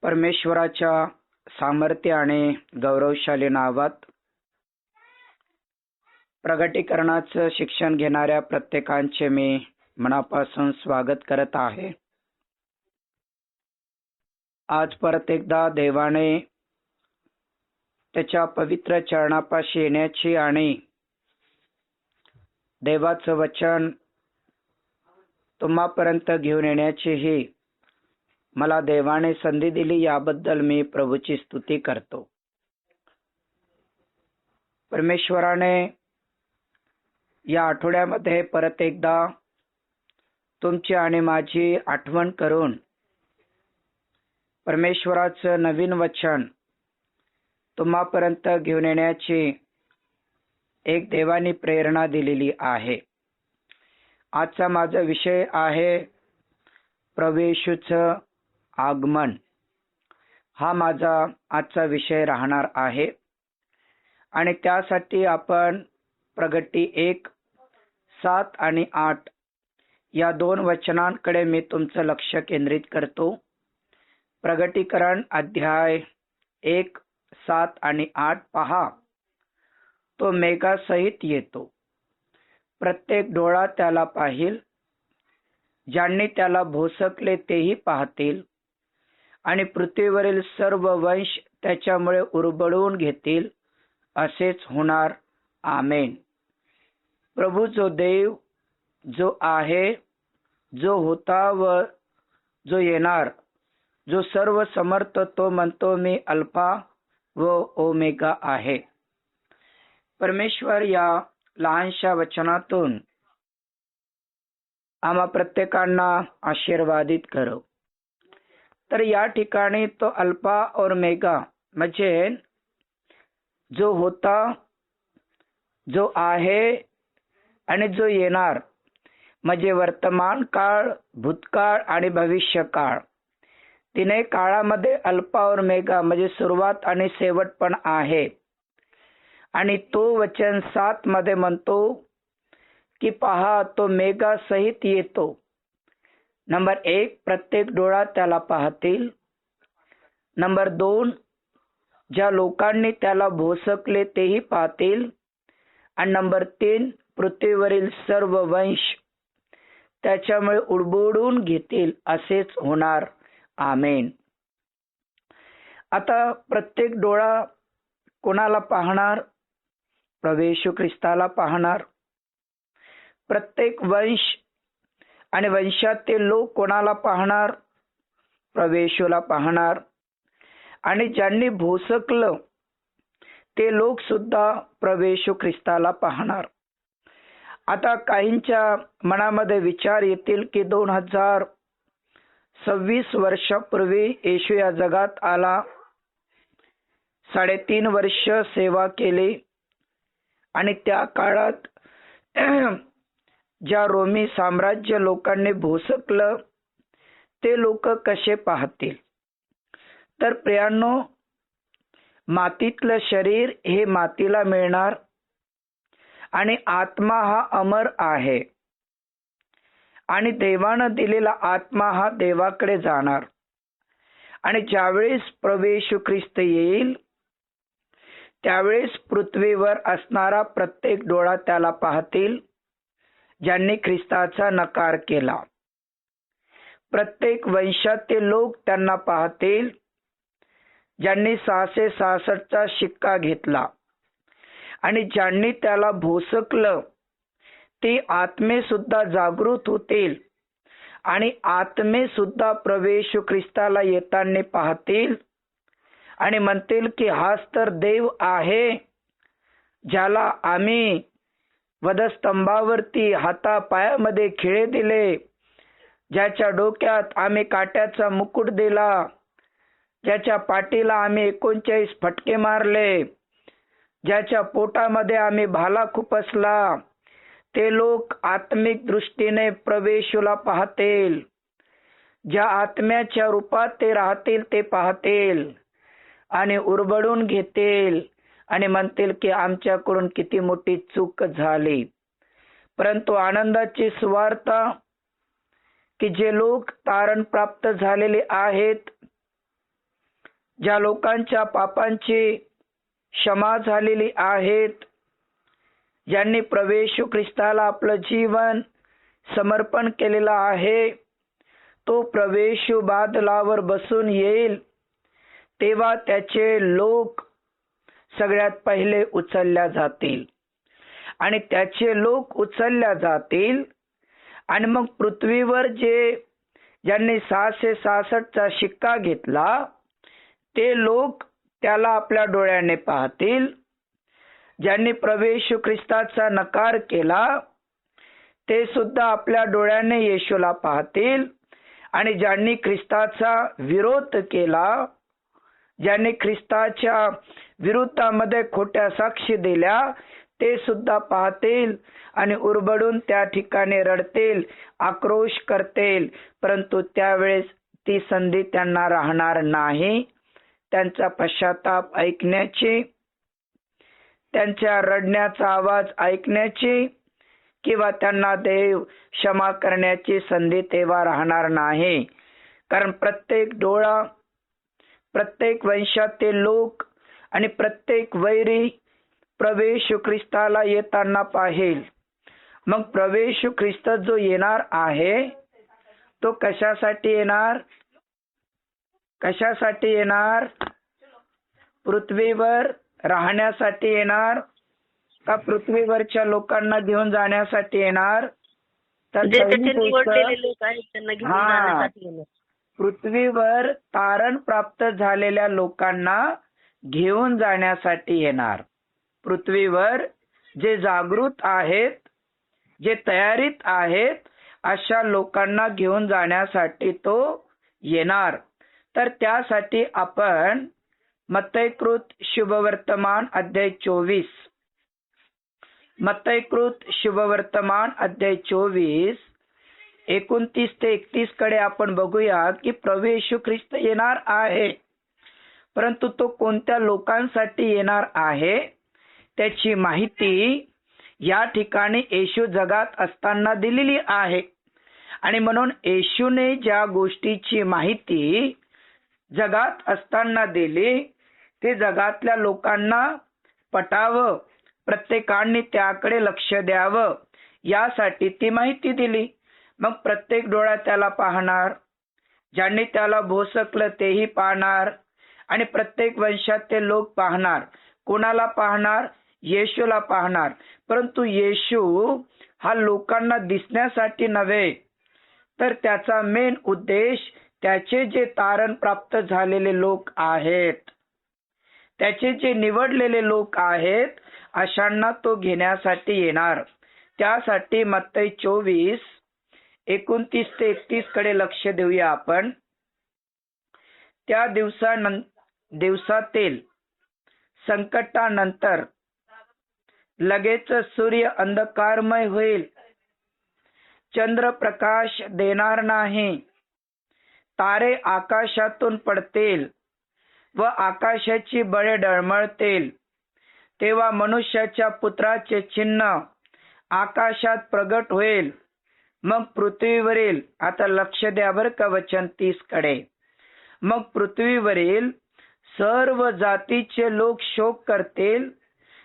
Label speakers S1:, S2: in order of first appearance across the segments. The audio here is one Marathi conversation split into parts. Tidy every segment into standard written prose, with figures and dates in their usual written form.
S1: परमेश्वराच्या सामर्थ्य आणि गौरवशाली नावात प्रगटीकरणाचं शिक्षण घेणाऱ्या प्रत्येकांचे मी मनापासून स्वागत करत आहे. आज परत एकदा देवाने त्याच्या पवित्र चरणापाशी येण्याची आणि देवाचं वचन तुम्हापर्यंत घेऊन येण्याचीही मला देवाने संधी दिली, याबद्दल मी प्रभूची स्तुती करतो. परमेश्वराने या आठवड्यामध्ये परत एकदा तुमची आणि माझी आठवण करून परमेश्वराचं नवीन वचन तुम्हापर्यंत घेऊन येण्याची एक देवानी प्रेरणा दिलेली आहे. आजचा माझा विषय आहे प्रभू येशूचं आगमन. हा माझा आजचा विषय राहणार आहे आणि त्यासाठी आपण प्रगटी 1:7 आणि 8 या 2 वचनांकडे मी तुमचं लक्ष केंद्रित करतो. प्रगटीकरण अध्याय 1:7 आणि 8 पहा. तो मेघासहित येतो, प्रत्येक डोळा त्याला पाहील, ज्यांनी त्याला भोसकले तेही पाहतील आणि पृथ्वीवरील सर्व वंश त्याच्यामुळे उरबडवून घेतील. असेच होणार. आमेन. प्रभू जो देव, जो आहे, जो होता व जो येणार, जो सर्व समर्थ, तो म्हणतो, मी अल्फा व ओमेगा आहे. परमेश्वर या लहानशा वचनातून आम्हा प्रत्येकांना आशीर्वादित करो. तर या ठिकाणी तो अल्फा और मेगा म्हणजे जो होता, जो आहे आणि जो येणार, म्हणजे वर्तमान काळ, भूतकाळ आणि भविष्य काळ, तिने काळामध्ये अल्फा और मेगा म्हणजे सुरुवात आणि शेवट पण आहे. आणि तो वचन 7 मध्ये म्हणतो की पहा, तो मेघा सहित येतो. नंबर 1, प्रत्येक डोळा त्याला पाहतील. नंबर 2, ज्या लोकांनी त्याला भोसकले तेही पाहतील. आणि नंबर 3, पृथ्वीवरील सर्व वंश त्याच्यामुळे उडबुडून घेतील. असेच होणार. आमेन. आता प्रत्येक डोळा कोणाला पाहणार? प्रभू येशू ख्रिस्ताला पाहणार. प्रत्येक वंश आणि वंशातील लोक कोणाला पाहणार? प्रभू येशूला पाहणार. आणि ज्यांनी भोसकलं ते लोक सुद्धा प्रभू येशू ख्रिस्ताला पाहणार. आता काहींच्या मनामध्ये विचार येतील की 2026 वर्षापूर्वी येशू या जगात आला, 3.5 वर्ष सेवा केली आणि त्या काळात ज्या रोमी साम्राज्य लोकांनी भोसकलं ते लोक कसे पाहतील? तर प्रियांनो, मातीतलं शरीर हे मातीला मिळणार आणि आत्मा हा अमर आहे आणि देवानं दिलेला आत्मा हा देवाकडे जाणार. आणि ज्यावेळेस प्रभू येशू ख्रिस्त येईल त्यावेळेस पृथ्वीवर असणारा प्रत्येक डोळा त्याला पाहतील, ज्यांनी ख्रिस्ताचा नकार केला. प्रत्येक वंशातील लोक त्यांना पाहतील, ज्यांनी 666चा शिक्का घेतला. आणि ज्यांनी त्याला भोसकलं ते आत्मे सुद्धा जागृत होतील आणि आत्मे सुद्धा प्रभू येशू ख्रिस्ताला येताना पाहतील आणि म्हणतील की हाच तर देव आहे, ज्याला आम्ही वधस्तंभावरती हातापायामध्ये खिळे दिले, ज्याच्या डोक्यात आम्ही काट्याचा मुकुट दिला, ज्याच्या पाठीला आम्ही 39 फटके मारले, ज्याच्या पोटामध्ये आम्ही भाला खुपसला. ते लोक आत्मिक दृष्टीने प्रभू येशूला पाहतील. ज्या आत्म्याच्या रूपात ते राहतील ते पाहतील आणि उरबडून घेतील आणि म्हणतील की आमच्याकडून किती मोठी चूक झाली. परंतु आनंदाची सुवार्ता की जे लोक तारण प्राप्त झालेले आहेत ज्या लोकांच्या पापांची क्षमा झालेली आहेत, ज्यांनी प्रभू येशू ख्रिस्ताला आपलं जीवन समर्पण केलेलं आहे, तो प्रभू येशू बादलावर बसून येईल तेव्हा त्याचे लोक सगळ्यात पहिले उचलल्या जातील आणि त्याचे लोक उचलल्या जातील आणि मग पृथ्वीवर ज्यांनी 666चा शिक्का घेतला ते लोक त्याला आपल्या डोळ्याने पाहतील. ज्यांनी प्रभू येशू ख्रिस्ताचा नकार केला ते सुद्धा आपल्या डोळ्याने येशूला पाहतील आणि ज्यांनी ख्रिस्ताचा विरोध केला, ज्यांनी ख्रिस्ताच्या विरुद्धामध्ये खोट्या साक्षी दिल्या, ते सुद्धा पाहतील आणि उरबडून त्या ठिकाणी रडतील, आक्रोश करतील, परंतु त्यावेळेस ती संधी त्यांना राहणार नाही त्यांचा पश्चाताप ऐकण्याची, त्यांच्या रडण्याचा आवाज ऐकण्याची किंवा त्यांना देव क्षमा करण्याची संधी तेव्हा राहणार नाही. कारण प्रत्येक डोळा, प्रत्येक वंशातील लोक आणि प्रत्येक वैरी प्रभू येशू ख्रिस्ताला येताना पाहेल. मग प्रभू येशू ख्रिस्त जो येणार आहे तो कशासाठी येणार? कशासाठी येणार? पृथ्वीवर राहण्यासाठी येणार का पृथ्वीवरच्या लोकांना घेऊन जाण्यासाठी येणार? तर पृथ्वीवर तारण प्राप्त झालेल्या लोकांना घेऊन जाण्यासाठी येणार. पृथ्वीवर जे जागृत आहेत, जे तयारीत आहेत, अशा लोकांना घेऊन जाण्यासाठी तो येणार. तर त्यासाठी आपण मत्तयकृत शुभवर्तमान अध्याय 24, मत्तयकृत शुभवर्तमान अध्याय 24 29 ते 31 कडे आपण बघूया की प्रभू येशू ख्रिस्त येणार आहे, परंतु तो कोणत्या लोकांसाठी येणार आहे त्याची माहिती या ठिकाणी येशू जगात असताना दिलेली आहे. आणि म्हणून येशूने ज्या गोष्टीची माहिती जगात असताना दिली ते जगातल्या लोकांना पटावं, प्रत्येकाने त्याकडे लक्ष द्यावं यासाठी ती माहिती दिली. मग प्रत्येक डोळा त्याला पाहणार, ज्यांनी त्याला भोसकलं तेही पाहणार आणि प्रत्येक वंशाचे लोक पाहणार. कोणाला पाहणार? येशूला पाहणार. परंतु येशू हा लोकांना दिसण्यासाठी नव्हे, तर त्याचा मेन उद्देश त्याचे जे तारण प्राप्त झालेले लोक आहेत, त्याचे जे निवडलेले लोक आहेत, अशांना तो घेण्यासाठी येणार. त्यासाठी मत्तई 24 29 ते 31 कडे लक्ष देऊया आपण. त्या दिवसातील संकटानंतर लगेच सूर्य अंधकारमय होईल, चंद्र प्रकाश देणार नाही, तारे आकाशातून पडतील व आकाशाची बळे डळमळतील. तेव्हा मनुष्याच्या पुत्राचे चिन्ह आकाशात प्रगट होईल. मग पृथ्वीवरील, आता लक्ष द्या बरं का वचन 30 कडे, मग पृथ्वीवरील सर्व जातीचे लोक शोक करतील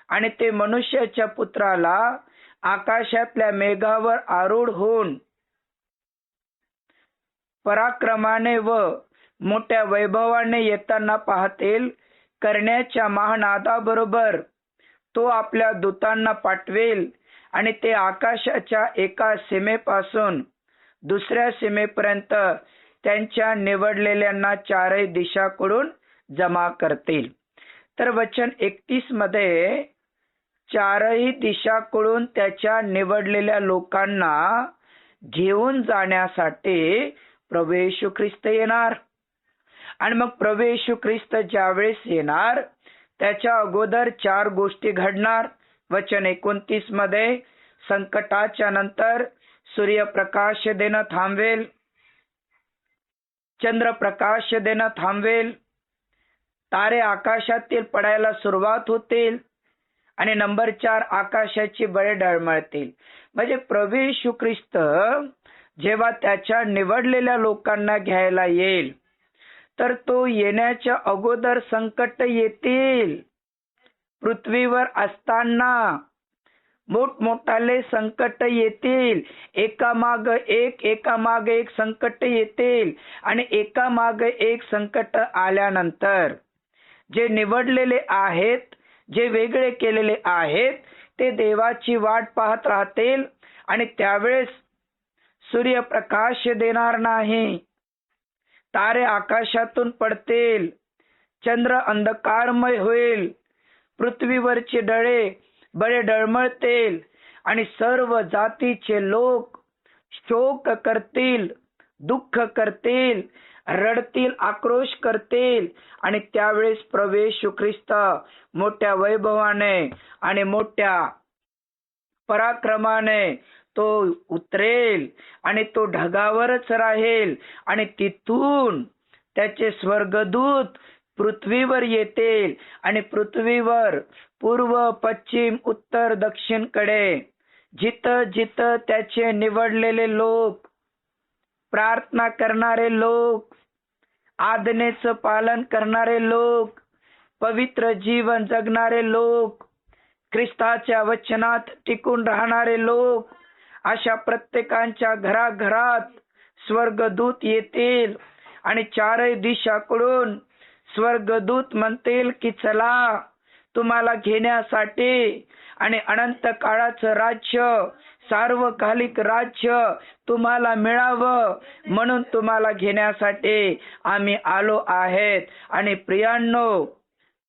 S1: आणि ते मनुष्याच्या पुत्राला आकाशातल्या मेघावर आरूढ होऊन पराक्रमाने व मोठ्या वैभवाने येताना पाहतील. करण्याच्या महानादाबरोबर तो आपल्या दूतांना पाठवेल आणि ते आकाशाच्या एका सीमेपासून दुसऱ्या सीमेपर्यंत त्यांच्या निवडलेल्यांना चारही दिशाकडून जमा करतील. तर वचन 31 मध्ये चारही दिशाकडून त्याच्या निवडलेल्या लोकांना घेऊन जाण्यासाठी प्रभू येशू ख्रिस्त येणार. आणि मग प्रभू येशू ख्रिस्त ज्यावेळेस येणार त्याच्या अगोदर 4 गोष्टी घडणार. वचन 29 मध्ये संकटाच्या नंतर सूर्यप्रकाश देणं थांबवेल, चंद्रप्रकाश देणं थांबवेल, तारे आकाशातील पडायला सुरुवात होतील आणि नंबर 4 आकाशाची बळे डळमळतील. म्हणजे प्रभू येशू ख्रिस्त जेव्हा त्याच्या निवडलेल्या लोकांना घ्यायला येईल तर तो येण्याच्या अगोदर संकट येतील. पृथ्वीवर असताना मोठमोठाले संकट येतील. एकामाग एक संकट येतील. आणि एकामाग एक संकट आल्यानंतर जे निवडलेले आहेत, जे वेगळे केलेले आहेत, ते देवाची वाट पाहत राहतील. आणि त्यावेळेस सूर्यप्रकाश देणार नाही, तारे आकाशातून पडतील, चंद्र अंधकारमय होईल, पृथ्वीवरचे बळे डळमळतील आणि सर्व जातीचे लोक शोक करतील, दुःख करतील, रडतील, आक्रोश करतील. आणि त्यावेळेस प्रभू येशू ख्रिस्त मोठ्या वैभवाने आणि मोठ्या पराक्रमाने तो उतरेल आणि तो ढगावरच राहील. आणि तिथून त्याचे स्वर्गदूत पृथ्वीवर येतील आणि पृथ्वीवर पूर्व, पश्चिम, उत्तर, दक्षिणकडे जिथं जिथं त्याचे निवडलेले लोक, प्रार्थना करणारे लोक, आज्ञेचं पालन करणारे लोक, पवित्र जीवन जगणारे लोक, ख्रिस्ताच्या वचनात टिकून राहणारे लोक, अशा प्रत्येकांच्या घराघरात स्वर्गदूत येतील. आणि चारही दिशाकडून स्वर्गदूत म्हणतील की चला, तुम्हाला घेण्यासाठी आणि अनंत काळाचं राज्य, सार्वकालिक राज्य तुम्हाला मिळावं म्हणून तुम्हाला घेण्यासाठी आम्ही आलो आहेत. आणि प्रियांनो,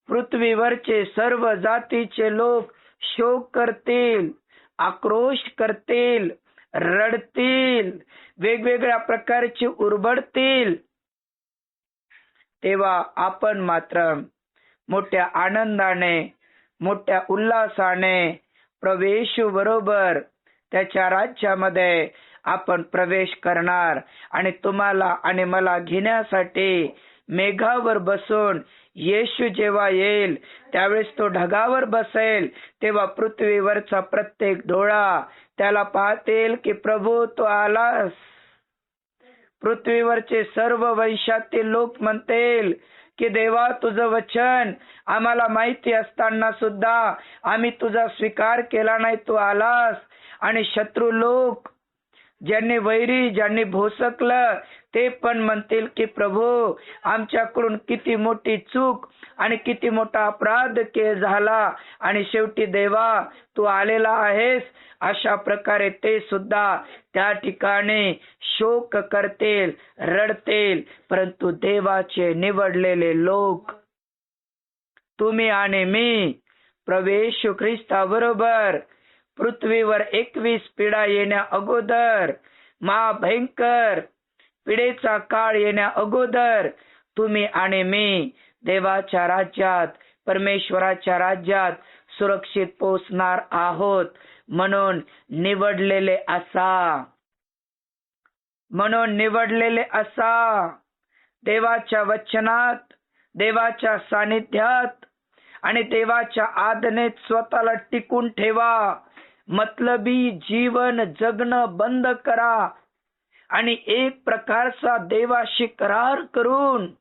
S1: पृथ्वीवरचे सर्व जातीचे लोक शोक करतील, आक्रोश करतील, रडतील, वेगवेगळ्या प्रकारचे उरबडतील. तेव्हा आपण मात्र मोठ्या आनंदाने, मोठ्या उल्हासाने प्रभू येशू बरोबर त्याच्या राज्यामध्ये आपण प्रवेश करणार. आणि तुम्हाला आणि मला घेण्यासाठी मेघावर बसून येशू जेव्हा येईल, त्यावेळेस तो ढगावर बसेल, तेव्हा पृथ्वीवरचा प्रत्येक डोळा त्याला पाहतील की प्रभू तो आलास. पृथ्वीवरचे सर्व वंशातील लोक म्हणतील की देवा, तुझं वचन आम्हाला माहिती असताना सुद्धा आम्ही तुझा स्वीकार केला नाही, तू आलास. आणि शत्रू लोक, ज्यांनी वैरी, ज्यांनी भोसकलं, ते पण म्हणतील की प्रभू, आमच्याकडून किती मोठी चूक आणि किती मोठा अपराध झाला आणि शेवटी देवा तू आलेला आहेस. अशा प्रकारे ते सुद्धा त्या ठिकाणी शोक करतील, रडतील. परंतु देवाचे निवडलेले लोक, तुम्ही आणि मी, प्रभू येशू ख्रिस्ताबरोबर पृथ्वीवर 21 पिढा येण्या अगोदर, महाभयंकर पिढेचा काळ येण्या अगोदर तुम्ही आणि मी देवाच्या राज्यात, परमेश्वराच्या राज्यात सुरक्षित पोहोचणार आहोत. म्हणून निवडलेले असा, देवाच्या वचनात, देवाच्या सानिध्यात आणि देवाच्या आज्ञेत स्वतःला टिकून ठेवा. मतलबी जीवन जगणं बंद करा आणि एक प्रकारचा देवाशी करार करून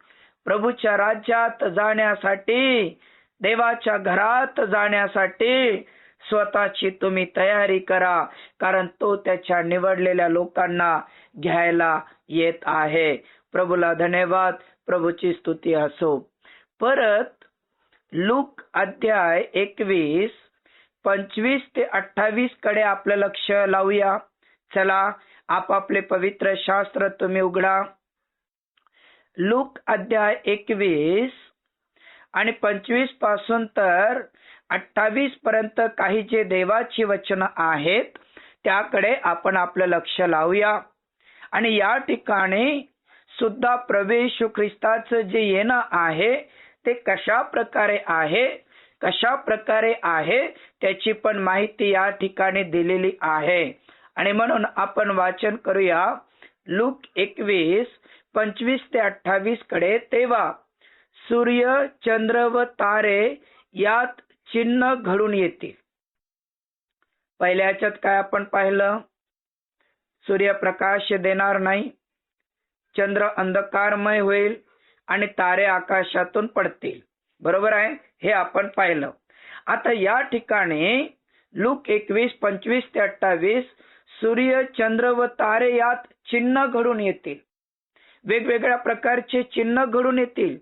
S1: प्रभूच्या राज्यात जाण्यासाठी, देवाच्या घरात जाण्यासाठी स्वतःची तुम्ही तयारी करा. कारण तो त्याच्या निवडलेल्या लोकांना घ्यायला येत आहे. प्रभूला धन्यवाद, प्रभूची स्तुती असो. परत लूक अध्याय 21 25 ते 28 कडे आपलं लक्ष लावूया. चला, आपापले पवित्र शास्त्र तुम्ही उघडा. लूक अध्याय 21 आणि 25 पासून तर 28 पर्यंत काही जे देवाची वचन आहेत त्याकडे आपण आपलं लक्ष लावूया. आणि या ठिकाणी सुद्धा प्रभू येशू ख्रिस्ताचं जे येणं आहे ते कशा प्रकारे आहे त्याची पण माहिती या ठिकाणी दिलेली आहे. आणि म्हणून आपण वाचन करूया लूक 21 25 ते 28 कडे. तेव्हा सूर्य, चंद्र व तारे यात चिन्ह घडून येतील. पहिल्याच्यात काय आपण पाहिलं? सूर्यप्रकाश देणार नाही, चंद्र अंधकारमय होईल आणि तारे आकाशातून पडतील. बरोबर आहे, हे आपण पाहिलं. आता या ठिकाणी लूक 21:25-28 सूर्य, चंद्र व तारे यात चिन्ह घडून येतील. वेगवेगळ्या प्रकारचे चिन्ह घडून येतील.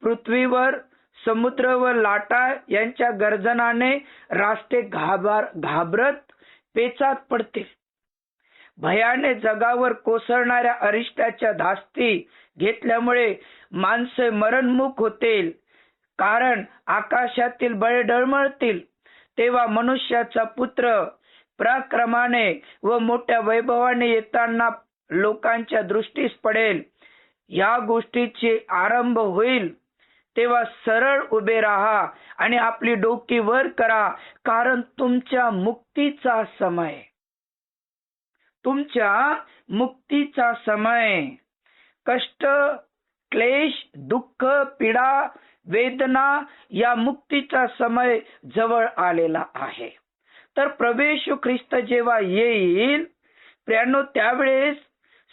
S1: पृथ्वीवर समुद्र व लाटा यांच्या गर्जनाने रास्ते घाबरत पेचात पडतील. भयाने जगावर कोसळणाऱ्या अरिष्टाच्या धास्ती घेतल्यामुळे माणसे मरणमुख होतील, कारण आकाशातील बळे डळमळतील. तेव्हा मनुष्याचा पुत्र पराक्रमाने व मोठ्या वैभवाने येताना लोकांच्या दृष्टीस पडेल. या गोष्टीची आरंभ होईल तेव्हा सरळ उभे राहा आणि आपली डोकी वर करा, कारण तुमच्या मुक्तीचा समय, तुमच्या मुक्तीचा समय, कष्ट, क्लेश, दुःख, पीडा, वेदना या मुक्तीचा समय जवळ आलेला आहे. तर प्रभू येशू ख्रिस्त जेव्हा येईल प्रियांनो, त्यावेळेस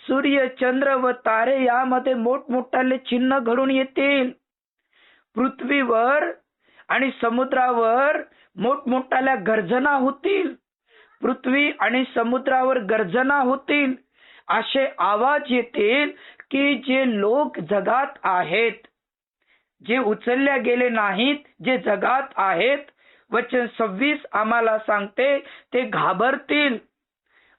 S1: सूर्य, चंद्र व तारे यामध्ये मोठमोठाले चिन्ह घडून येतील. पृथ्वीवर आणि समुद्रावर मोठमोठाल्या गर्जना होतील. पृथ्वी आणि समुद्रावर गर्जना होतील. असे आवाज येतील की जे लोक जगात आहेत, जे उचलल्या गेले नाहीत, जे जगात आहेत, वचन 26 आम्हाला सांगते, ते घाबरतील,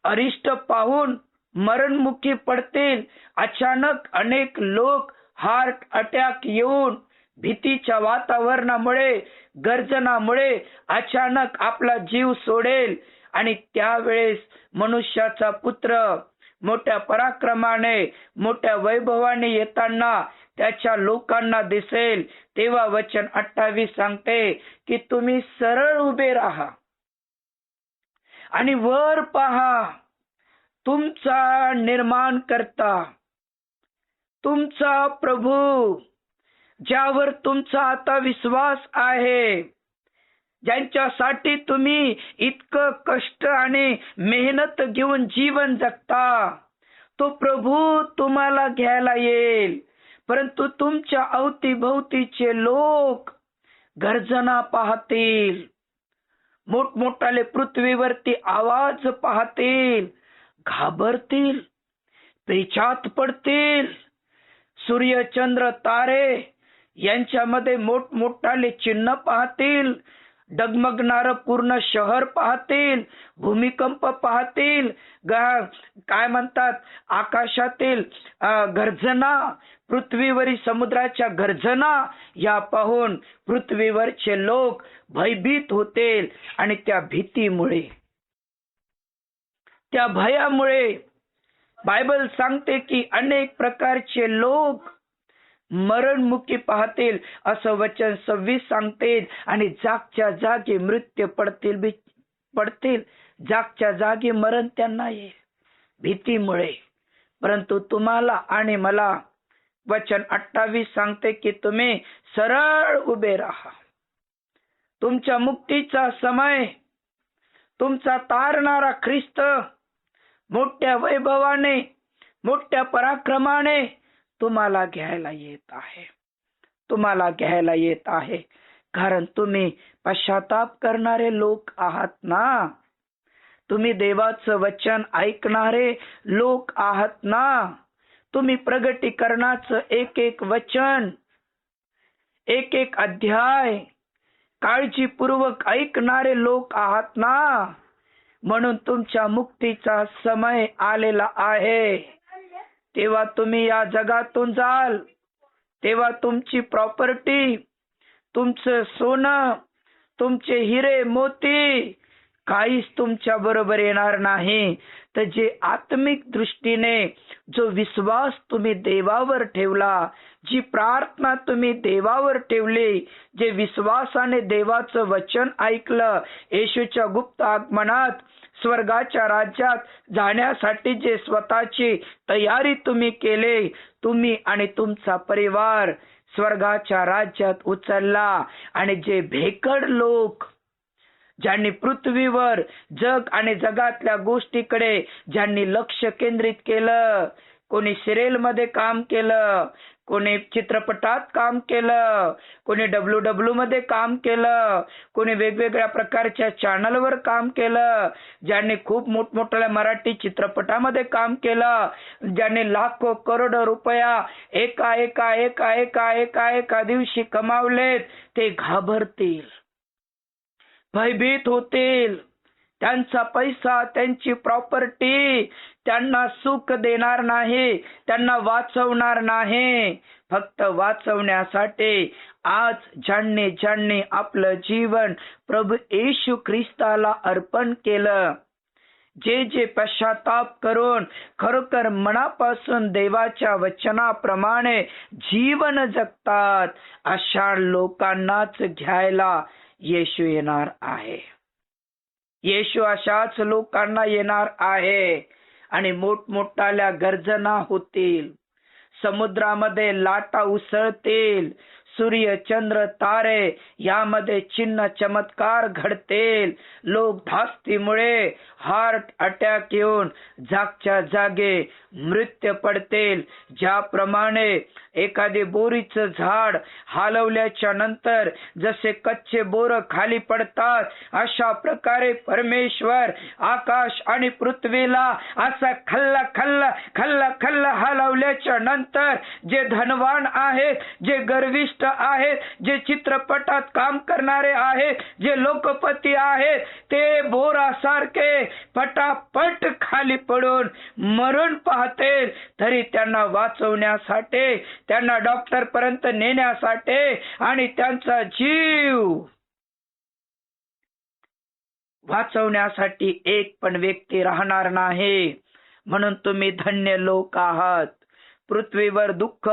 S1: अरिष्ट पाहून मरणमुखी पडतील. अचानक अनेक लोक हार्ट अटॅक येऊन भीतीच्या वातावरणामुळे, गर्जनामुळे अचानक आपला जीव सोडेल आणि त्यावेळेस मनुष्याचा पुत्र मोठ्या पराक्रमाने, मोठ्या वैभवाने येताना त्याच्या लोकांना दिसेल. तेव्हा वचन 28 सांगते की तुम्ही सरळ उभे राहा आणि वर पहा. तुमचा निर्माण करता, तुमचा प्रभू, ज्यावर तुमचा आता विश्वास आहे, ज्यांच्यासाठी तुम्ही इतकं कष्ट आणि मेहनत घेऊन जीवन जगता, तो प्रभू तुम्हाला घ्यायला येईल. परंतु तुमच्या अवतीभोवतीचे लोक गर्जना पाहतील, मोठमोठाले पृथ्वीवरती आवाज पाहतील, घाबरतील, पेचात पडतील. सूर्य, चंद्र, तारे यांच्यामध्ये मोठमोठाले चिन्ह पाहतील, डगमगणारं पूर्ण शहर पाहतील, भूमिकंप पाहतील, काय म्हणतात आकाशातील गर्जना, पृथ्वीवरील समुद्राच्या गर्जना या पाहून पृथ्वीवरचे लोक भयभीत होतील. आणि त्या भीतीमुळे, त्या भयामुळे बायबल सांगते की अनेक प्रकारचे लोक मरणमुखी पाहतील, असं वचन 26 सांगते. आणि जागच्या जागी मृत्यू पडतील, जागच्या जागी मरण त्यांना येईल भीतीमुळे. परंतु तुम्हाला आणि मला वचन 28 सांगते की तुम्ही सरळ उभे राहा. तुमच्या मुक्तीचा समय, तुमचा तारणारा ख्रिस्त मोठ्या वैभवाने, मोठ्या पराक्रमाने तुम्हाला घ्यायला येत आहे, तुम्हाला घ्यायला येत आहे. कारण तुम्ही पश्चाताप करणारे लोक आहात ना, तुम्ही देवाचं वचन ऐकणारे लोक आहात ना, तुम्ही प्रगटीकरणाचं एक एक वचन, एक एक अध्याय काळजीपूर्वक ऐकणारे लोक आहात ना. म्हणून तुमच्या मुक्तीचा समय आलेला आहे. तेव्हा तुम्ही या जगातून जाल, तेव्हा तुमची प्रॉपर्टी, तुमचं सोनं, तुमचे हिरे मोती काहीच तुमच्या बरोबर येणार नाही. तर जे आत्मिक दृष्टीने जो विश्वास तुम्ही देवावर ठेवला, जी प्रार्थना तुम्ही देवावर ठेवली, जे विश्वासाने देवाचं वचन ऐकलं, येशूच्या गुप्त आगमनात स्वर्गाच्या राज्यात जाण्यासाठी जे स्वतःची तयारी तुम्ही केली, तुम्ही आणि तुमचा परिवार स्वर्गाच्या राज्यात उचलला. आणि जे भेकड लोक, ज्यांनी पृथ्वीवर जग आणि जगातल्या गोष्टीकडे ज्यांनी लक्ष केंद्रित केलं, कोणी सिरियल मध्ये काम केलं, कोणी चित्रपटात काम केलं, कोणी WW मध्ये काम केलं, कोणी वेगवेगळ्या प्रकारच्या चॅनलवर काम केलं, ज्यांनी खूप मोठमोठ्या मराठी चित्रपटामध्ये काम केलं, ज्यांनी लाखो करोडो रुपया एका दिवशी कमावलेत, ते घाबरतील, भयभीत होतील. त्यांचा पैसा, त्यांची प्रॉपर्टी त्यांना सुख देणार नाही, त्यांना वाचवणार नाही. फक्त वाचवण्यासाठी आज ज्यांनी आपलं जीवन प्रभू येशू ख्रिस्ताला अर्पण केलं, जे पश्चाताप करून खरोखर मनापासून देवाच्या वचनाप्रमाणे जीवन जगतात, अशा लोकांनाच घ्यायला येशू येणार आहे. येशू अशाच लोकांना येणार आहे आणि मोठमोठाल्या गर्जना होतील, समुद्रामध्ये लाटा उसळतील, सूर्य चंद्र तारे यामध्ये चिन्ह चमत्कार घडतील, लोक धास्तीमुळे हार्ट अटॅक येऊन जागच्या जागे मृत्यू पडतील. ज्याप्रमाणे एखादे बोरीचं झाड हलवल्याच्या नंतर जसे कच्चे बोर खाली पडतात, अशा प्रकारे परमेश्वर आकाश आणि पृथ्वीला असा खल्ला हलवल्याच्या नंतर जे धनवान आहेत, जे गर्विष्ठ आहेत, जे चित्रपटात काम करणारे आहेत, जे लोकपती आहेत, ते बोरासारखे पटापट खाली पडून मरण पाहतील. तरी त्यांना वाचवण्यासाठी, त्यांना डॉक्टर पर्यंत नेण्यासाठी आणि त्यांचा जीव वाचवण्यासाठी एक पण व्यक्ती राहणार नाही. म्हणून तुम्ही धन्य लोक आहात. पृथ्वीवर दुःख,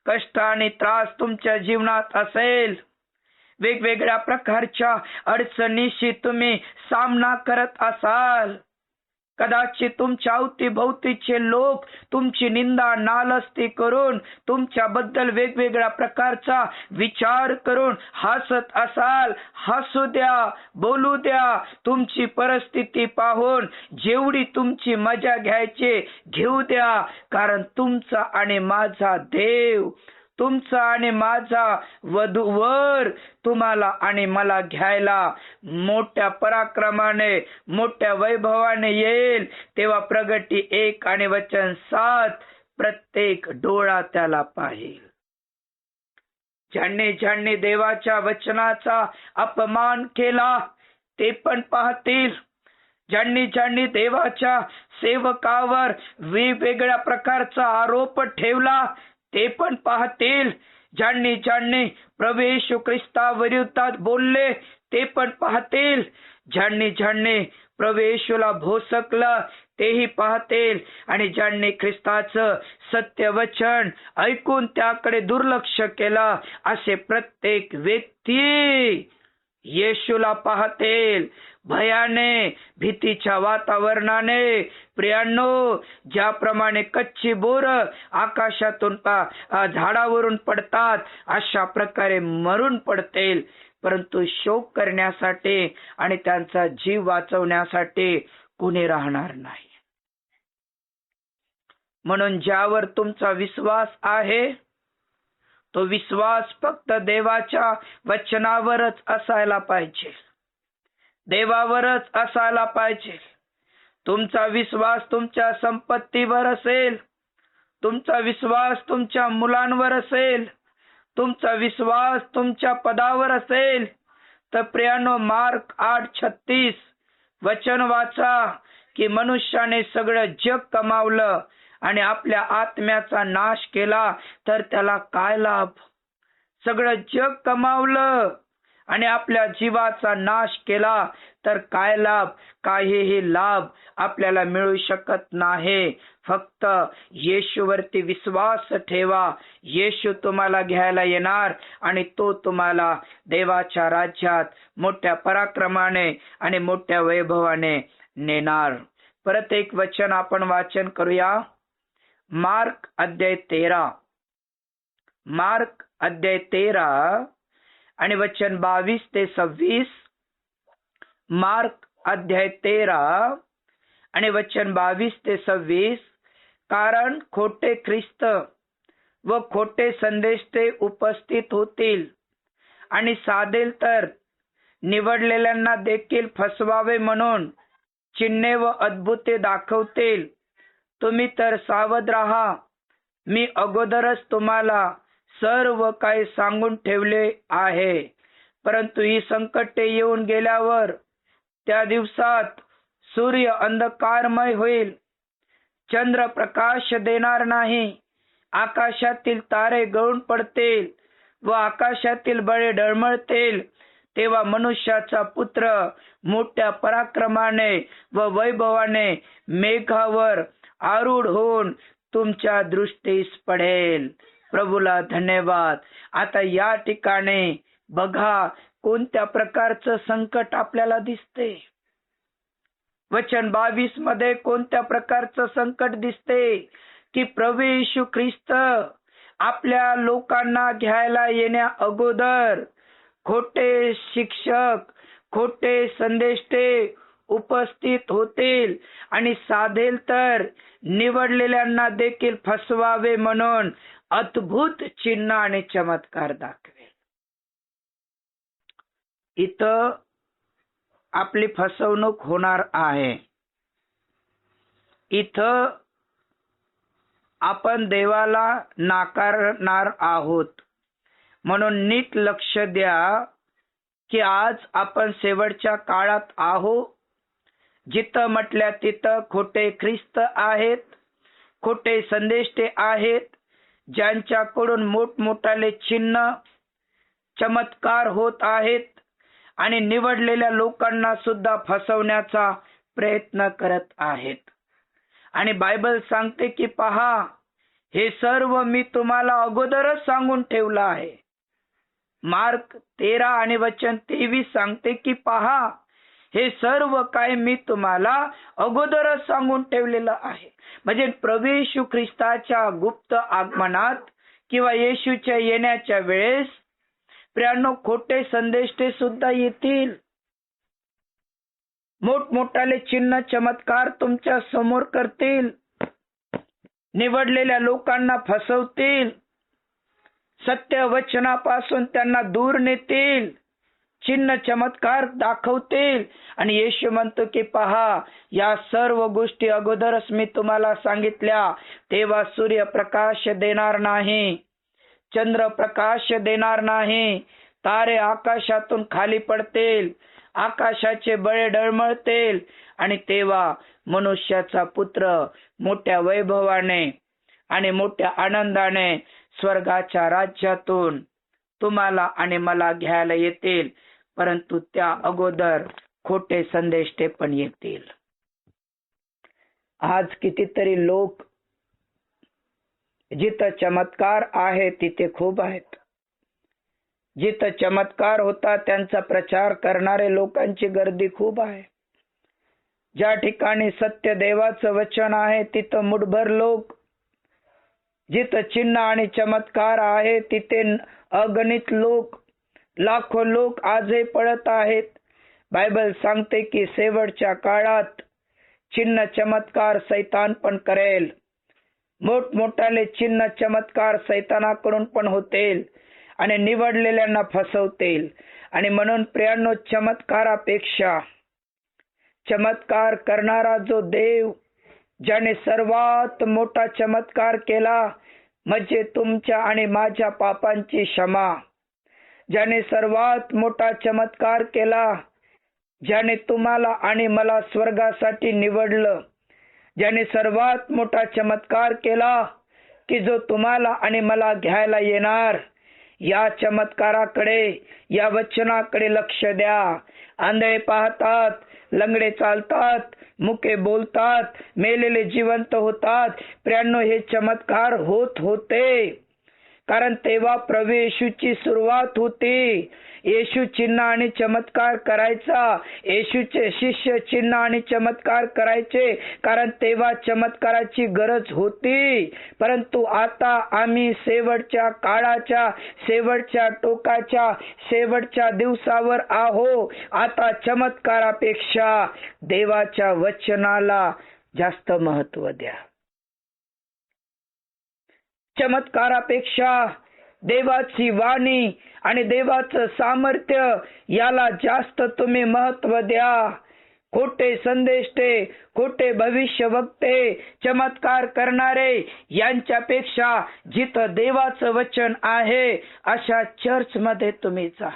S1: कष्ट आणि त्रास तुमच्या जीवनात असेल, वेगवेगळ्या प्रकारच्या अडचणीशी तुम्ही सामना करत असाल, कदाचित तुमच्या अवतीभोवतीचे लोक तुमची निंदा नालस्ती करून, तुमच्याबद्दल वेगवेगळ्या प्रकारचा विचार करून हसत असाल. हसू द्या, बोलू द्या. तुमची परिस्थिती पाहून जेवढी तुमची मजा घ्यायची घेऊ द्या, कारण तुमचा आणि माझा देव, तुमचा आणि माझा वधूवर तुम्हाला आणि मला घ्यायला मोठ्या पराक्रमाने, मोठ्या वैभवाने येईल. तेव्हा प्रगटी 1 आणि वचन 7 प्रत्येक डोळा त्याला पाहिल. ज्यांनी देवाच्या वचनाचा अपमान केला ते पण पाहतील. ज्यांनी देवाच्या सेवकावर वेगवेगळ्या प्रकारचा आरोप ठेवला ते पण पाहतील. ज्यांनी प्रभू येशू ख्रिस्ताविरुद्धात बोलले ते पण पाहतील. ज्यांनी प्रभू येशूला भोसकलं तेही पाहतील. आणि ज्यांनी ख्रिस्ताचं सत्य वचन ऐकून त्याकडे दुर्लक्ष केलं, असे प्रत्येक व्यक्ती येशूला पाहतील. भयाने, भीतीच्या वातावरणाने प्रियांनो, ज्याप्रमाणे कच्ची बोर आकाशातून झाडावरून पडतात, अशा प्रकारे मरून पडतील. परंतु शोक करण्यासाठी आणि त्यांचा जीव वाचवण्यासाठी कोणी राहणार नाही. म्हणून ज्यावर तुमचा विश्वास आहे, तो विश्वास फक्त देवाच्या वचनावरच असायला पाहिजे, देवावरच असायला पाहिजे. तुमचा विश्वास तुमच्या संपत्तीवर असेल, तुमचा विश्वास तुमच्या मुलांवर असेल, तुमचा विश्वास तुमच्या पदावर असेल, तर प्रियानो, मार्क 8:36 वचन वाचा की मनुष्याने सगळं जग कमावलं आणि आपल्या आत्म्याचा नाश केला तर त्याला काय लाभ? सगळं जग कमावलं आणि आपल्या जीवाचा नाश केला तर काय लाभ? काहीही लाभ आपल्याला मिळू शकत नाही. फक्त येशूवरती विश्वास ठेवा. येशू तुम्हाला घ्यायला येणार आणि तो तुम्हाला देवाच्या राज्यात मोठ्या पराक्रमाने आणि मोठ्या वैभवाने नेणार. परत एक वचन आपण वाचन करूया. मार्क अध्याय 13, मार्क अध्याय 13 आणि वचन 22 ते 26. मार्क अध्याय 13 आणि वचन 22 ते 26. कारण खोटे ख्रिस्त व खोटे संदेश ते उपस्थित होतील आणि साधेल तर निवडलेल्यांना देखील फसवावे म्हणून चिन्हे व अद्भुते दाखवतील. तुम्ही तर सावध राहा. मी अगोदरच तुम्हाला सर्व काही सांगून ठेवले आहे. परंतु ही संकटे येऊन गेल्यावर त्या दिवसात सूर्य अंधकारमय होईल, चंद्र प्रकाश देणार नाही, आकाशातील तारे गळून पडतील व आकाशातील बळे डळमळतील. तेव्हा मनुष्याचा पुत्र मोठ्या पराक्रमाने व वैभवाने मेघावर आरूढ होऊन तुमच्या दृष्टीस पडेल. प्रभूला धन्यवाद. आता या ठिकाणी बघा कोणत्या प्रकारचं संकट आपल्याला दिसते. वचन 22 मध्ये कोणत्या प्रकारचं संकट दिसते की प्रभू येशू ख्रिस्त आपल्या लोकांना घ्यायला येण्या अगोदर खोटे शिक्षक, खोटे संदेष्टे उपस्थित होतील आणि साधेल तर निवडलेल्यांना देखील फसवावे म्हणून अद्भुत चिन्ह आणि चमत्कार दाखवेल. इथं आपली फसवणूक होणार आहे. इथं आपण देवाला नाकारणार आहोत. म्हणून नीट लक्ष द्या की आज आपण शेवटच्या काळात आहोत. जिथं म्हटल्या तिथं खोटे ख्रिस्त आहेत, खोटे संदेष्टे आहेत, ज्यांच्याकडून मोठमोठाले चिन्ह चमत्कार होत आहेत आणि निवडलेल्या लोकांना सुद्धा फसवण्याचा प्रयत्न करत आहेत. आणि बायबल सांगते की पहा, हे सर्व मी तुम्हाला अगोदरच सांगून ठेवलं आहे. मार्क 13 आणि वचन 23 सांगते की पहा, हे सर्व काय मी तुम्हाला अगोदरच सांगून ठेवलेलं आहे. म्हणजे प्रभू येशू ख्रिस्ताच्या गुप्त आगमनात किंवा येशूच्या येण्याच्या वेळेस प्रियांनो खोटे संदेष्टे सुद्धा येतील. मोठमोठाले चिन्ह चमत्कार तुमच्या समोर करतील, निवडलेल्या लोकांना फसवतील, सत्य वचनापासून त्यांना दूर नेतील, चिन्ह चमत्कार दाखवतील. आणि येशू म्हणतो की पहा, या सर्व गोष्टी अगोदरच मी तुम्हाला सांगितल्या. तेव्हा सूर्य प्रकाश देणार नाही, चंद्र प्रकाश देणार नाही, तारे आकाशातून खाली पडतील, आकाशाचे बळे डळमळतील. आणि तेव्हा मनुष्याचा पुत्र मोठ्या वैभवाने आणि मोठ्या आनंदाने स्वर्गाच्या राज्यातून तुम्हाला आणि मला घ्यायला येतील. परंतु त्या अगोदर खोटे संदेष्टे पण येतील. आज कितीतरी लोक जिथं चमत्कार आहे तिथे खूप आहेत. जिथं चमत्कार होता त्यांचा प्रचार करणारे लोकांची गर्दी खूप आहे. ज्या ठिकाणी सत्य देवाचं वचन आहे तिथं मुठभर लोक, जिथं चिन्ह आणि चमत्कार आहे तिथे अगणित लोक, लाखो लोक आजही पळत आहेत. बायबल सांगते की शेवटच्या काळात चिन्ह चमत्कार सैतान पण करेल. मोठमोठाले चिन्ह चमत्कार सैतानाकडून पण होतील आणि निवडलेल्यांना फसवतील. आणि म्हणून प्रियांनो, चमत्कारापेक्षा चमत्कार करणारा जो देव, ज्याने सर्वात मोठा चमत्कार केला म्हणजे तुमच्या आणि माझ्या पापांची क्षमा, ज्याने सर्वात मोठा चमत्कार केला, ज्याने तुम्हाला आणि मला स्वर्गासाठी निवडलं, ज्याने सर्वात मोठा चमत्कार केला की जो तुम्हाला आणि मला घ्यायला येणार, या चमत्काराकडे, या वचनाकडे लक्ष द्या. आंधळे पाहतात, लंगडे चालतात, मुके बोलतात, मेलेले जिवंत होतात. प्रियांनो, हे चमत्कार होत होते कारण तेव्हा प्रभू येशूची सुरुवात होती. येशू चिन्ह आणि चमत्कार करायचा, येशूचे शिष्य चिन्ह आणि चमत्कार करायचे कारण तेव्हा चमत्काराची गरज होती. परंतु आता आम्ही शेवटच्या काळाच्या, शेवटच्या टोकाच्या, शेवटच्या दिवसावर आहो. आता चमत्कारापेक्षा देवाच्या वचनाला जास्त महत्त्व द्या. चमत्कारापेक्षा देवाची वाणी आणि देवाचं सामर्थ्य याला जास्त तुम्ही महत्व द्या. खोटे संदेष्टे, खोटे भविष्य वक्ते, चमत्कार करणारे यांच्यापेक्षा जिथं देवाचं वचन आहे अशा चर्च मध्ये तुम्ही जा.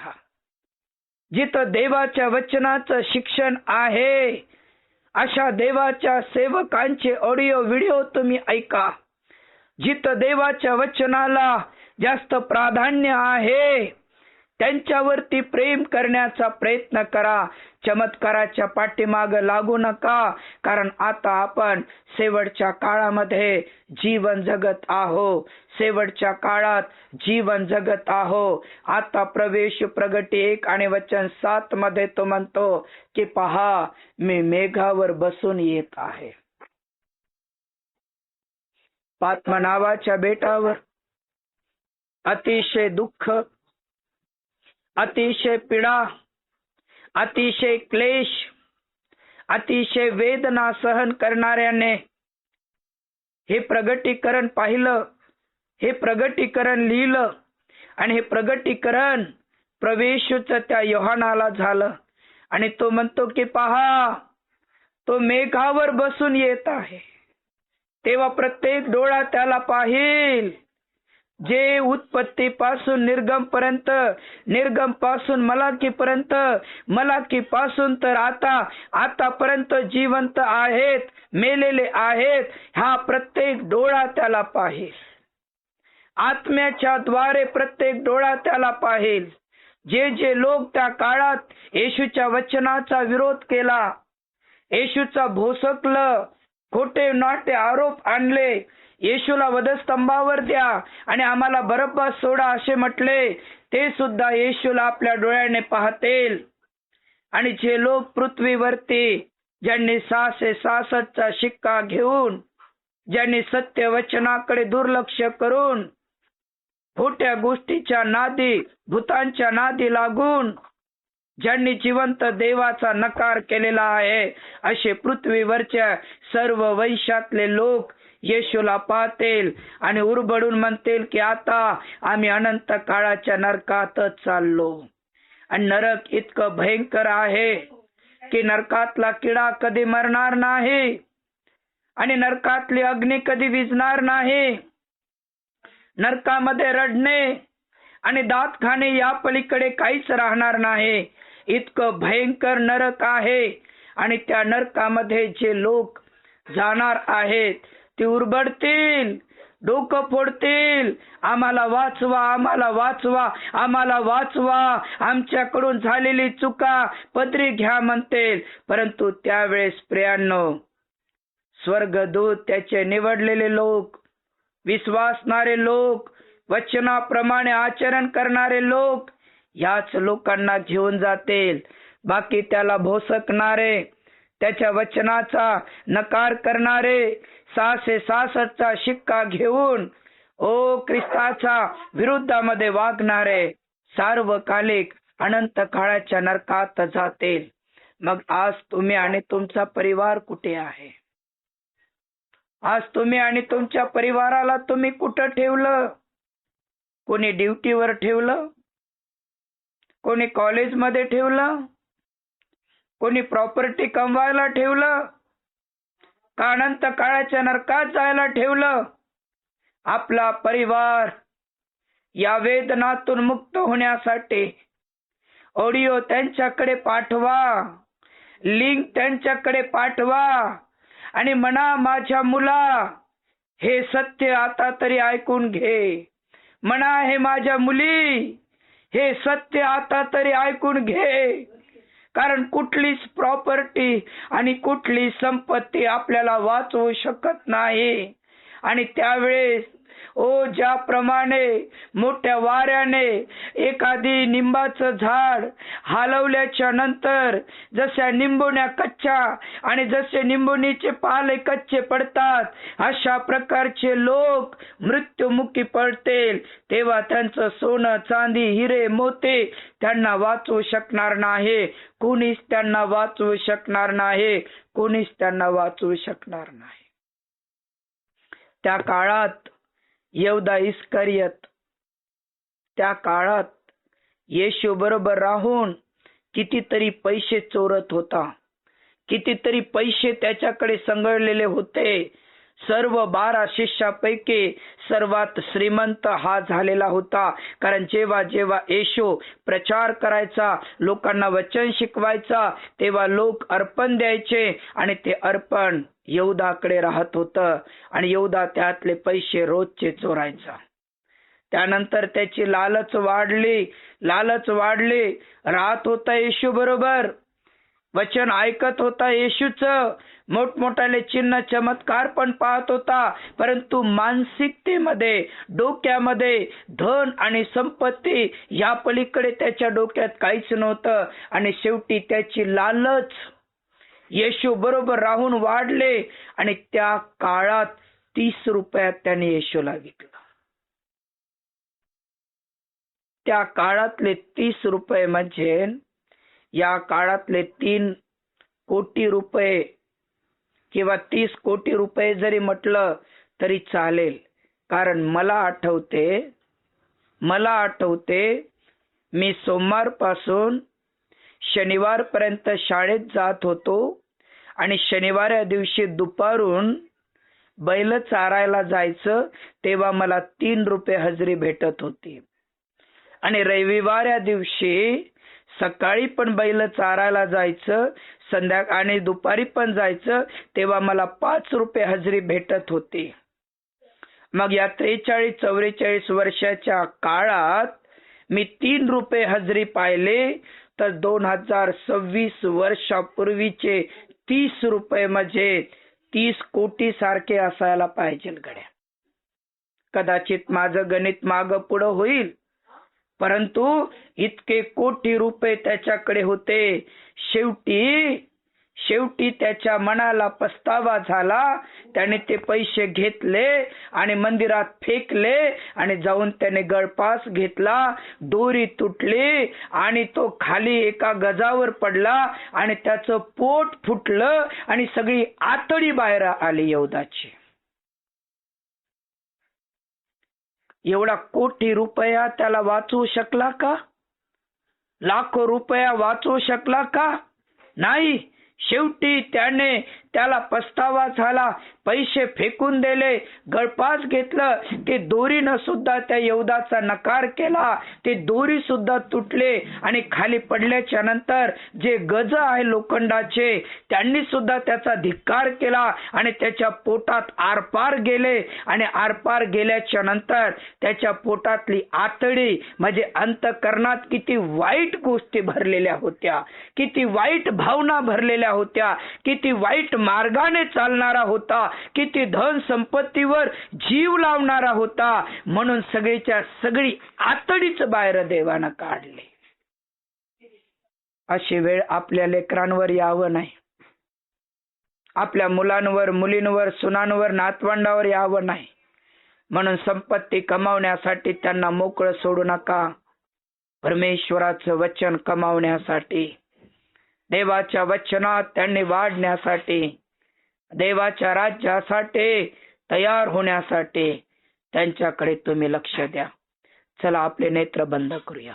S1: जिथं देवाच्या वचनाचं शिक्षण आहे अशा देवाच्या सेवकांचे ऑडिओ व्हिडिओ तुम्ही ऐका. जिथं देवाच्या वचनाला जास्त प्राधान्य आहे त्यांच्यावरती प्रेम करण्याचा प्रयत्न करा. चमत्काराच्या पाठीमाग लागू नका, कारण आता आपण शेवटच्या काळामध्ये जीवन जगत आहो. शेवटच्या काळात जीवन जगत आहो. आता प्रवेश प्रगटी 1 आणि वचन 7 मध्ये तो म्हणतो की पहा, मी मेघावर बसून येत आहे. पात्मा नावाच्या बेटावर अतिशय दुःख, अतिशय पीडा, अतिशय क्लेश, अतिशय वेदना सहन करणाऱ्याने हे प्रगटीकरण पाहिलं, हे प्रगटीकरण लिहिलं आणि हे प्रगटीकरण प्रवेशचं त्या योहानाला झालं. आणि तो म्हणतो की पहा, तो मेघावर बसून येत आहे. तेव्हा प्रत्येक डोळा त्याला पाहिल. जे उत्पत्ती पासून निर्गम पर्यंत, निर्गम पासून मलाकी पर्यंत, मलाकी पासून तर आतापर्यंत जिवंत आहेत, मेलेले आहेत, हा प्रत्येक डोळा त्याला पाहिल. आत्म्याच्या द्वारे प्रत्येक डोळा त्याला पाहिल. जे जे लोक त्या काळात येशूच्या वचनाचा विरोध केला, येशूचा भोसकलं, खोटे नाटे आरोप आणले, येशूला वधस्तंभावर द्या आणि आम्हाला बरब्बास सोडा असे म्हटले, ते सुद्धा येशूला आपल्या डोळ्याने पाहतील. आणि जे लोक पृथ्वीवरती ज्यांनी 666चा शिक्का घेऊन, ज्यांनी सत्य वचनाकडे दुर्लक्ष करून खोट्या गोष्टीच्या नादी, भूतांच्या नादी लागून ज्यांनी जिवंत देवाचा नकार केलेला आहे, असे पृथ्वीवरच्या सर्व वंशातले लोक येशूला पाहतील आणि उरबडून म्हणतील की आता आम्ही अनंत काळाच्या नरकातच चाललो. आणि नरक इतकं भयंकर आहे की नरकातला किडा कधी मरणार नाही आणि नरकातली अग्नी कधी विझणार नाही. नरकामध्ये रडणे आणि दात खाणे या पलीकडे काहीच राहणार नाही. इतकं भयंकर नरक आहे. आणि त्या नरकामध्ये जे लोक जाणार आहेत ते उरबडतील, डोकं फोडतील, आम्हाला वाचवा, आम्हाला वाचवा, आम्हाला वाचवा, आमच्याकडून झालेली चुका पदरी घ्या म्हणतील. परंतु त्यावेळेस प्रियांनो, स्वर्गदूत, त्याचे निवडलेले लोक, विश्वासणारे लोक, वचनाप्रमाणे आचरण करणारे लोक, याच लोकांना घेऊन जातील. बाकी त्याला भोसकणारे, त्याच्या वचनाचा नकार करणारे, 666चा शिक्का घेऊन ख्रिस्ताच्या विरुद्धामध्ये वागणारे सार्वकालिक अनंत काळाच्या नरकात जातील. मग आज तुम्ही आणि तुमचा परिवार कुठे आहे? आज तुम्ही आणि तुमच्या परिवाराला तुम्ही कुठं ठेवलं? कोणी ड्युटीवर ठेवलं, कोणी कॉलेजमध्ये ठेवलं, कोणी प्रॉपर्टी कमवायला ठेवलं, का अनंत काळाच्या नरकात जायला ठेवलं? आपला परिवार या वेदनातून मुक्त होण्यासाठी ऑडिओ त्यांच्याकडे पाठवा, लिंक त्यांच्याकडे पाठवा आणि म्हणा, माझ्या मुला, हे सत्य आता तरी ऐकून घे. म्हणा, हे माझ्या मुली, हे सत्य आता तरी ऐकून घे. कारण कुठलीच प्रॉपर्टी आणि कुठली संपत्ती आपल्याला वाचवू शकत नाही. आणि त्यावेळेस ज्याप्रमाणे मोठ्या वाऱ्याने एखादी निंबाचं झाड हलवल्याच्या नंतर जशा निंबोण्या कच्च्या आणि जसे निंबोणीचे पाले कच्चे पडतात, अशा प्रकारचे लोक मृत्युमुखी पडतील. तेव्हा त्यांचं सोनं, चांदी, हिरे, मोते त्यांना वाचवू शकणार नाही. कोणीच त्यांना वाचवू शकणार नाही. कोणीच त्यांना वाचवू शकणार नाही. त्या काळात यहूदा इस्करियत त्या काळात येशू बरोबर राहून कितीतरी पैसे चोरत होता, कितीतरी पैसे त्याच्याकडे संगळलेले होते. सर्व 12 शिष्यापैकी सर्वात श्रीमंत हा झालेला होता. कारण जेव्हा जेव्हा येशू प्रचार करायचा, लोकांना वचन शिकवायचा, तेव्हा लोक अर्पण द्यायचे आणि ते अर्पण यहूदाकडे राहत होतं आणि यहूदा त्यातले पैसे रोजचे चोरायचा. त्यानंतर त्याची लालच वाढली. राहत होता येशू बरोबर, वचन ऐकत होता येशूचं, मोठमोठाले चिन्ह चमत्कार पण पाहत होता, परंतु मानसिकतेमध्ये, डोक्यामध्ये धन आणि संपत्ती या पलीकडे त्याच्या डोक्यात काहीच नव्हतं. आणि शेवटी त्याची लालच येशू बरोबर राहून वाढले आणि त्या काळात 30 रुपयात त्याने येशूला विकलं. त्या काळातले 30 रुपये म्हणजे या काळातले 3 कोटी रुपये किंवा 30 कोटी रुपये जरी म्हटलं तरी चालेल. कारण मला आठवते मी सोमवारपासून शनिवारपर्यंत शाळेत जात होतो आणि शनिवाऱ्या दिवशी दुपारून बैल चारायला जायचं, तेव्हा मला 3 रुपये हजेरी भेटत होती. आणि रविवाऱ्या दिवशी सकाळी पण बैल चारायला जायचं, संध्याकाळी आणि दुपारी पण जायचं, तेव्हा मला 5 रुपये हजेरी भेटत होती. मग या 43-44 वर्षाच्या काळात मी 3 रुपये हजेरी पाहिले, तर 2026 वर्षापूर्वीचे 30 रुपये म्हणजे 30 कोटी सारखे असायला पाहिजे गड्या. कदाचित माझं गणित मागं पुढं होईल, परंतु इतके कोटी रुपये त्याच्याकडे होते. शेवटी त्याच्या मनाला पस्तावा झाला. त्याने ते पैसे घेतले आणि मंदिरात फेकले आणि जाऊन त्याने गळफास घेतला, दोरी तुटली आणि तो खाली एका गजावर पडला आणि त्याचं पोट फुटलं आणि सगळी आतडी बाहेर आली यहूदाची. एवढा कोटी रुपया त्याला वाचवू शकला का? लाखो रुपया वाचवू शकला का? नाही. शेवटी त्याला पस्तावा झाला, पैसे फेकून दिले, गळफास घेतलं. ते दोरीनं सुद्धा त्या यहूदाचा नकार केला, ते दोरी सुद्धा तुटले आणि खाली पडल्याच्या नंतर जे गज आहे लोखंडाचे, त्यांनी सुद्धा त्याचा धिक्कार केला आणि त्याच्या पोटात आरपार गेले. आणि आरपार गेल्याच्या नंतर त्याच्या पोटातली आतडी म्हणजे अंतःकरणात किती वाईट गोष्टी भरलेल्या होत्या, किती वाईट भावना भरलेल्या होत्या, किती वाईट मार्गाने चालणारा होता, किती धन संपत्तीवर जीव लावणारा होता. म्हणून सगळीच्या सगळी आतडीच बाहेर देवानं काढले. अशी वेळ आपल्या लेकरांवर यावं नाही, आपल्या मुलांवर, मुलींवर, सुनांवर, नातवंडावर यावं नाही. म्हणून संपत्ती कमावण्यासाठी त्यांना मोकळं सोडू नका. परमेश्वराचं वचन कमावण्यासाठी, देवाच्या वचनात त्यांनी वाढण्यासाठी, देवाच्या राज्यासाठी तयार होण्यासाठी त्यांच्याकडे तुम्ही लक्ष द्या. चला आपले नेत्र बंद करूया.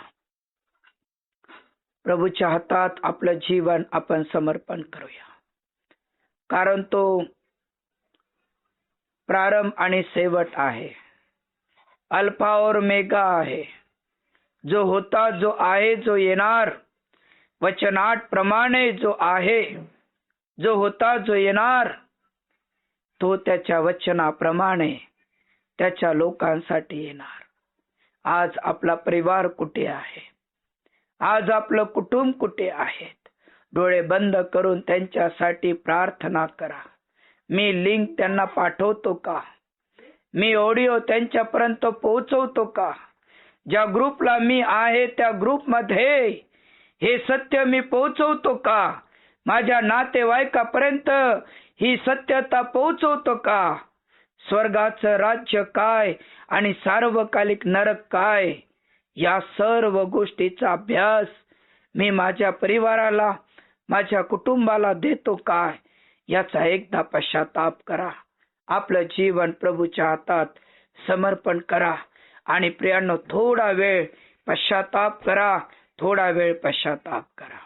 S1: प्रभूच्या हातात आपलं जीवन आपण समर्पण करूया. कारण तो प्रारंभ आणि शेवट आहे, अल्फा और ओमेगा आहे. जो होता, जो आहे, जो येणार, वचनाट प्रमाणे जो आहे, जो होता, जो येणार, तो त्याच्या वचनाप्रमाणे त्याच्या लोकांसाठी येणार. आज आपला परिवार कुठे आहे? आज आपलं कुटुंब कुठे आहेत? डोळे बंद करून त्यांच्यासाठी प्रार्थना करा. मी लिंक त्यांना पाठवतो का? मी ऑडिओ त्यांच्यापर्यंत पोहोचवतो का? ज्या ग्रुपला मी आहे त्या ग्रुपमध्ये हे सत्य मी पोहोचवतो का? माझ्या नातेवाईकापर्यंत ही सत्यता पोहोचवतो का? स्वर्गाचं राज्य काय आणि सार्वकालिक नरक काय, या सर्व गोष्टीचा अभ्यास मी माझ्या परिवाराला, माझ्या कुटुंबाला देतो काय, याचा एकदा पश्चाताप करा. आपलं जीवन प्रभूच्या हातात समर्पण करा. आणि प्रियांनो, थोडा वेळ पश्चाताप करा, थोडा वेळ पश्चाताप करा.